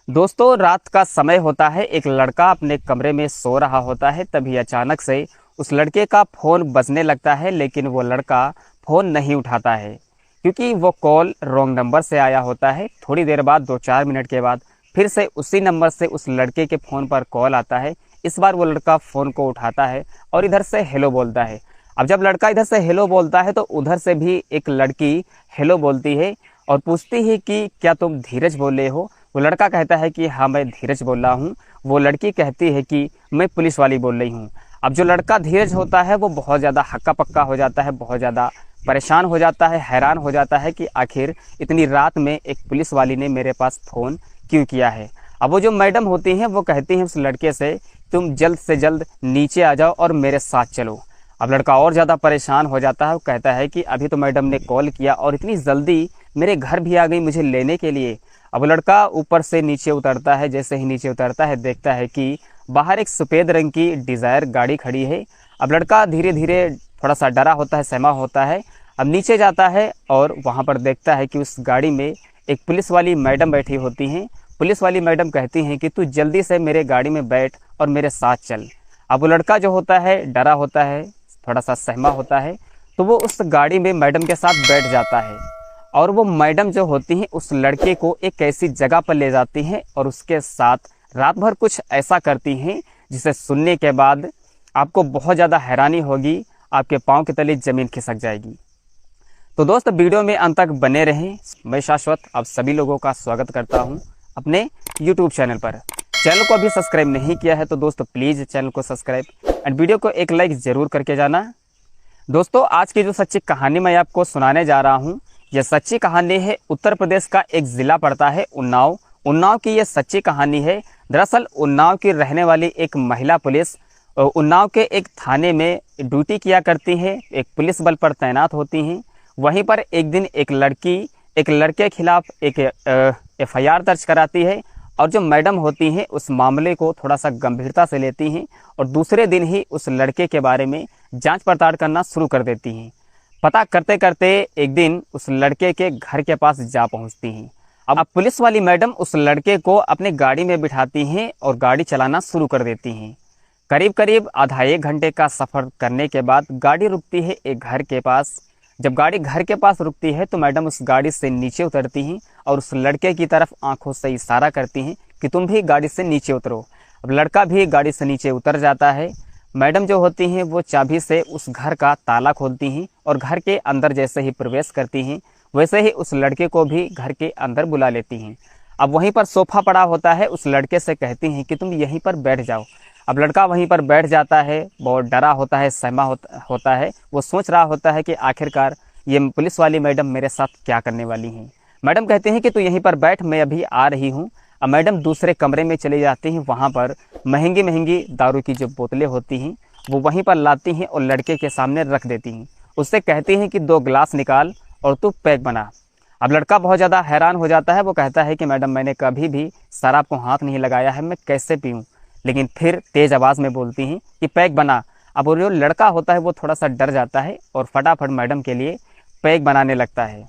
दोस्तों, रात का समय होता है। एक लड़का अपने कमरे में सो रहा होता है। तभी अचानक से उस लड़के का फ़ोन बजने लगता है, लेकिन वो लड़का फ़ोन नहीं उठाता है क्योंकि वो कॉल रॉन्ग नंबर से आया होता है। थोड़ी देर बाद 2-4 मिनट के बाद फिर से उसी नंबर से उस लड़के के फ़ोन पर कॉल आता है। इस बार वो लड़का फ़ोन को उठाता है और इधर से हेलो बोलता है। अब जब लड़का इधर से हेलो बोलता है तो उधर से भी एक लड़की हेलो बोलती है और पूछती है कि क्या तुम धीरज बोल रहे हो। वो लड़का कहता है कि हाँ, मैं धीरज बोल रहा हूँ। वो लड़की कहती है कि मैं पुलिस वाली बोल रही हूँ। अब जो लड़का धीरज होता है वो बहुत ज़्यादा हक्का पक्का हो जाता है, बहुत ज़्यादा परेशान हो जाता है, हैरान हो जाता है कि आखिर इतनी रात में एक पुलिस वाली ने मेरे पास फ़ोन क्यों किया है। अब वो जो मैडम होती हैं वो कहती हैं उस लड़के से, तुम जल्द से जल्द नीचे आ जाओ और मेरे साथ चलो। अब लड़का और ज़्यादा परेशान हो जाता है। वो कहता है कि अभी तो मैडम ने कॉल किया और इतनी जल्दी मेरे घर भी आ गई मुझे लेने के लिए। अब लड़का ऊपर से नीचे उतरता है। जैसे ही नीचे उतरता है देखता है कि बाहर एक सफ़ेद रंग की डिज़ायर गाड़ी खड़ी है। अब लड़का धीरे धीरे थोड़ा सा डरा होता है, सहमा होता है। अब नीचे जाता है और वहाँ पर देखता है कि उस गाड़ी में एक पुलिस वाली मैडम बैठी होती हैं। पुलिस वाली मैडम कहती हैं कि तू जल्दी से मेरे गाड़ी में बैठ और मेरे साथ चल। अब वो लड़का जो होता है डरा होता है, थोड़ा सा सहमा होता है, तो वो उस गाड़ी में मैडम के साथ बैठ जाता है। और वो मैडम जो होती हैं उस लड़के को एक ऐसी जगह पर ले जाती हैं और उसके साथ रात भर कुछ ऐसा करती हैं जिसे सुनने के बाद आपको बहुत ज़्यादा हैरानी होगी, आपके पाँव के तले ज़मीन खिसक जाएगी। तो दोस्त, वीडियो में अंत तक बने रहें। मैं शाश्वत आप सभी लोगों का स्वागत करता हूं अपने YouTube चैनल पर। चैनल को अभी सब्सक्राइब नहीं किया है तो दोस्तों प्लीज़ चैनल को सब्सक्राइब एंड वीडियो को एक लाइक ज़रूर करके जाना। दोस्तों, आज की जो सच्ची कहानी मैं आपको सुनाने जा रहा हूं, यह सच्ची कहानी है। उत्तर प्रदेश का एक ज़िला पड़ता है उन्नाव। उन्नाव की यह सच्ची कहानी है। दरअसल उन्नाव की रहने वाली एक महिला पुलिस उन्नाव के एक थाने में ड्यूटी किया करती है, एक पुलिस बल पर तैनात होती हैं। वहीं पर एक दिन एक लड़की एक लड़के के खिलाफ एक FIR दर्ज कराती है और जो मैडम होती हैं उस मामले को थोड़ा सा गंभीरता से लेती हैं और दूसरे दिन ही उस लड़के के बारे में जांच पड़ताल करना शुरू कर देती हैं। पता करते करते एक दिन उस लड़के के घर के पास जा पहुंचती हैं। अब पुलिस वाली मैडम उस लड़के को अपने गाड़ी में बिठाती हैं और गाड़ी चलाना शुरू कर देती हैं। करीब करीब आधा एक घंटे का सफ़र करने के बाद गाड़ी रुकती है एक घर के पास। जब गाड़ी घर के पास रुकती है तो मैडम उस गाड़ी से नीचे उतरती हैं और उस लड़के की तरफ आंखों से इशारा करती हैं कि तुम भी गाड़ी से नीचे उतरो। अब लड़का भी गाड़ी से नीचे उतर जाता है। मैडम जो होती हैं वो चाबी से उस घर का ताला खोलती हैं और घर के अंदर जैसे ही प्रवेश करती हैं वैसे ही उस लड़के को भी घर के अंदर बुला लेती हैं। अब वहीं पर सोफ़ा पड़ा होता है, उस लड़के से कहती हैं कि तुम यहीं पर बैठ जाओ। अब लड़का वहीं पर बैठ जाता है, बहुत डरा होता है, सहमा होता है। वो सोच रहा होता है कि आखिरकार ये पुलिस वाली मैडम मेरे साथ क्या करने वाली हैं। मैडम कहते हैं कि तू यहीं पर बैठ, मैं अभी आ रही हूँ। अब मैडम दूसरे कमरे में चली जाती हैं। वहाँ पर महंगी महंगी दारू की जो बोतलें होती हैं वो वहीं पर लाती हैं और लड़के के सामने रख देती हैं। उससे कहती हैं कि 2 गिलास निकाल और तू पैक बना। अब लड़का बहुत ज़्यादा हैरान हो जाता है। वो कहता है कि मैडम, मैंने कभी भी शराब को हाथ नहीं लगाया है, मैं कैसे पीऊँ। लेकिन फिर तेज़ आवाज़ में बोलती हैं कि पैक बना। अब वो जो लड़का होता है वो थोड़ा सा डर जाता है और फटाफट मैडम के लिए पैक बनाने लगता है।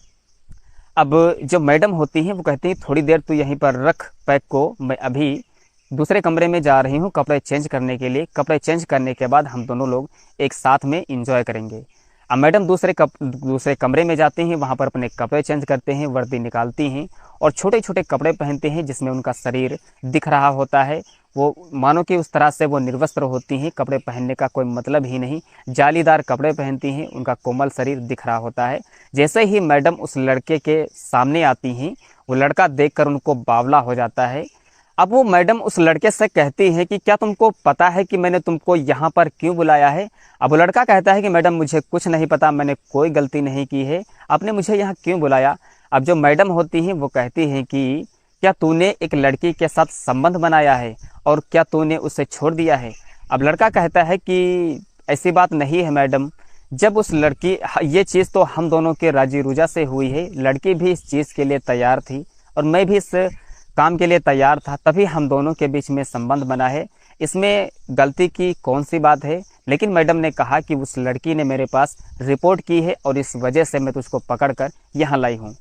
अब जो मैडम होती हैं वो कहती हैं थोड़ी देर तू यहीं पर रख पैक को, मैं अभी दूसरे कमरे में जा रही हूँ कपड़े चेंज करने के लिए। कपड़े चेंज करने के बाद हम दोनों लोग एक साथ में इंजॉय करेंगे। अब मैडम दूसरे कमरे में जाते हैं, वहाँ पर अपने कपड़े चेंज करते हैं, वर्दी निकालती हैं और छोटे छोटे कपड़े पहनते हैं जिसमें उनका शरीर दिख रहा होता है। वो मानो कि उस तरह से वो निर्वस्त्र होती हैं, कपड़े पहनने का कोई मतलब ही नहीं, जालीदार कपड़े पहनती हैं, उनका कोमल शरीर दिख रहा होता है। जैसे ही मैडम उस लड़के के सामने आती हैं वो लड़का देखकर उनको बावला हो जाता है। अब वो मैडम उस लड़के से कहती हैं कि क्या तुमको पता है कि मैंने तुमको यहाँ पर क्यों बुलाया है। अब वो लड़का कहता है कि मैडम, मुझे कुछ नहीं पता, मैंने कोई गलती नहीं की है, आपने मुझे यहाँ क्यों बुलाया। अब जो मैडम होती हैं वो कहती हैं कि क्या तूने एक लड़की के साथ संबंध बनाया है और क्या तूने उसे छोड़ दिया है। अब लड़का कहता है कि ऐसी बात नहीं है मैडम, जब उस लड़की ये चीज़ तो हम दोनों के राजी रुजा से हुई है, लड़की भी इस चीज़ के लिए तैयार थी और मैं भी इस काम के लिए तैयार था, तभी हम दोनों के बीच में संबंध बना है, इसमें गलती की कौन सी बात है। लेकिन मैडम ने कहा कि उस लड़की ने मेरे पास रिपोर्ट की है और इस वजह से मैं तुझको पकड़ कर यहाँ लाई हूँ।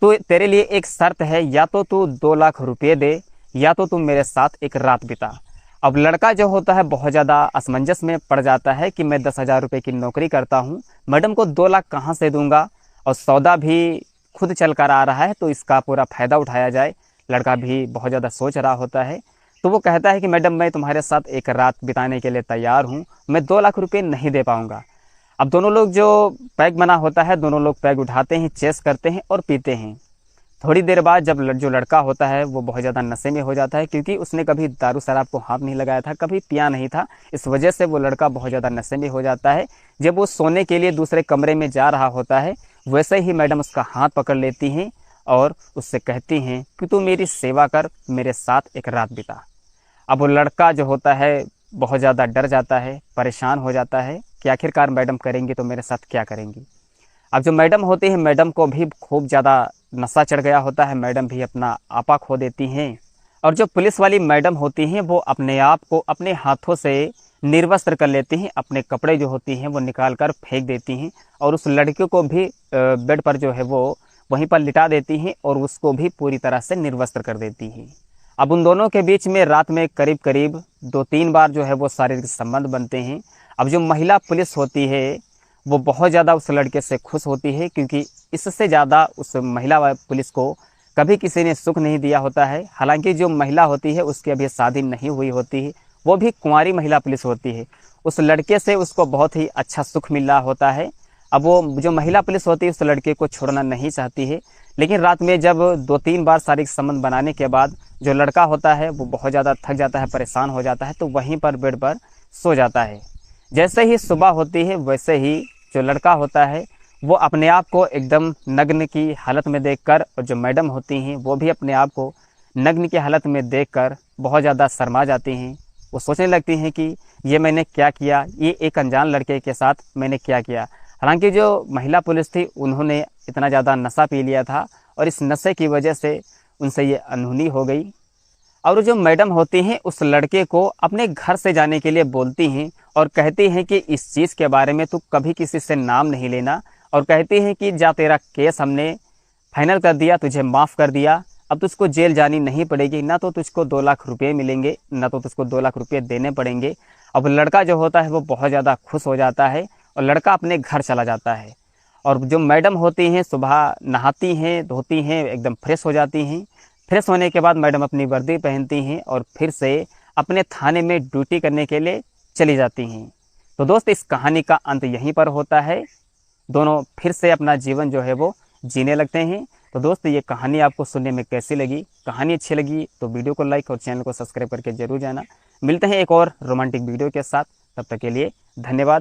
तो तेरे लिए एक शर्त है, या तो तू 2 लाख रुपये दे या तो तुम मेरे साथ एक रात बिता। अब लड़का जो होता है बहुत ज़्यादा असमंजस में पड़ जाता है कि मैं 10,000 रुपये की नौकरी करता हूँ, मैडम को 2 लाख कहाँ से दूंगा, और सौदा भी खुद चल कर आ रहा है तो इसका पूरा फ़ायदा उठाया जाए। लड़का भी बहुत ज़्यादा सोच रहा होता है, तो वो कहता है कि मैडम मैं तुम्हारे साथ एक रात बिताने के लिए तैयार हूँ, मैं 2 लाख रुपये नहीं दे पाऊँगा। अब दोनों लोग जो पैग बना होता है, दोनों लोग पैग उठाते हैं, चेस करते हैं और पीते हैं। थोड़ी देर बाद जब जो लड़का होता है वो बहुत ज़्यादा नशे में हो जाता है, क्योंकि उसने कभी दारू शराब को हाथ नहीं लगाया था, कभी पिया नहीं था, इस वजह से वो लड़का बहुत ज़्यादा नशे में हो जाता है। जब वो सोने के लिए दूसरे कमरे में जा रहा होता है, वैसे ही मैडम उसका हाथ पकड़ लेती हैं और उससे कहती हैं कि तू मेरी सेवा कर, मेरे साथ एक रात बिता। अब वो लड़का जो होता है बहुत ज़्यादा डर जाता है, परेशान हो जाता है कि आखिरकार मैडम करेंगी तो मेरे साथ क्या करेंगी। अब जो मैडम होती है, मैडम को भी खूब ज़्यादा नशा चढ़ गया होता है, मैडम भी अपना आपा खो देती हैं। और जो पुलिस वाली मैडम होती हैं वो अपने आप को अपने हाथों से निर्वस्त्र कर लेती हैं, अपने कपड़े जो होती हैं वो निकाल कर फेंक देती हैं और उस लड़के को भी बेड पर जो है वो वहीं पर लिटा देती हैं और उसको भी पूरी तरह से निर्वस्त्र कर देती हैं। अब उन दोनों के बीच में रात में करीब करीब 2-3 बार जो है वो शारीरिक संबंध बनते हैं। अब जो महिला पुलिस होती है वो बहुत ज़्यादा उस लड़के से खुश होती है, क्योंकि इससे ज़्यादा उस महिला पुलिस को कभी किसी ने सुख नहीं दिया होता है। हालांकि जो महिला होती है उसकी अभी शादी नहीं हुई होती है, वो भी कुंवारी महिला पुलिस होती है, उस लड़के से उसको बहुत ही अच्छा सुख मिल रहा होता है। अब वो जो महिला पुलिस होती है उस लड़के को छोड़ना नहीं चाहती है, लेकिन रात में जब 2-3 बार शारीरिक संबंध बनाने के बाद जो लड़का होता है वो बहुत ज़्यादा थक जाता है, परेशान हो जाता है, तो वहीं पर बेड पर सो जाता है। जैसे ही सुबह होती है वैसे ही जो लड़का होता है वो अपने आप को एकदम नग्न की हालत में देखकर, और जो मैडम होती हैं वो भी अपने आप को नग्न की हालत में देखकर बहुत ज़्यादा शर्मा जाती हैं। वो सोचने लगती हैं कि ये मैंने क्या किया, ये एक अनजान लड़के के साथ मैंने क्या किया। हालांकि जो महिला पुलिस थी उन्होंने इतना ज़्यादा नशा पी लिया था और इस नशे की वजह से उनसे ये अनहोनी हो गई। और जो मैडम होती हैं उस लड़के को अपने घर से जाने के लिए बोलती हैं और कहती हैं कि इस चीज़ के बारे में तू कभी किसी से नाम नहीं लेना, और कहती हैं कि जा तेरा केस हमने फाइनल कर दिया, तुझे माफ़ कर दिया, अब तुझको जेल जानी नहीं पड़ेगी, ना तो तुझको 2 लाख रुपये मिलेंगे, ना तो तुझको 2 लाख रुपये देने पड़ेंगे। अब लड़का जो होता है वो बहुत ज़्यादा खुश हो जाता है और लड़का अपने घर चला जाता है। और जो मैडम होती हैं सुबह नहाती हैं, धोती हैं, एकदम फ्रेश हो जाती हैं। फ्रेश होने के बाद मैडम अपनी वर्दी पहनती हैं और फिर से अपने थाने में ड्यूटी करने के लिए चली जाती हैं। तो दोस्त, इस कहानी का अंत यहीं पर होता है, दोनों फिर से अपना जीवन जो है वो जीने लगते हैं। तो दोस्त, ये कहानी आपको सुनने में कैसी लगी? कहानी अच्छी लगी तो वीडियो को लाइक और चैनल को सब्सक्राइब करके जरूर जाना। मिलते हैं एक और रोमांटिक वीडियो के साथ, तब तक के लिए धन्यवाद।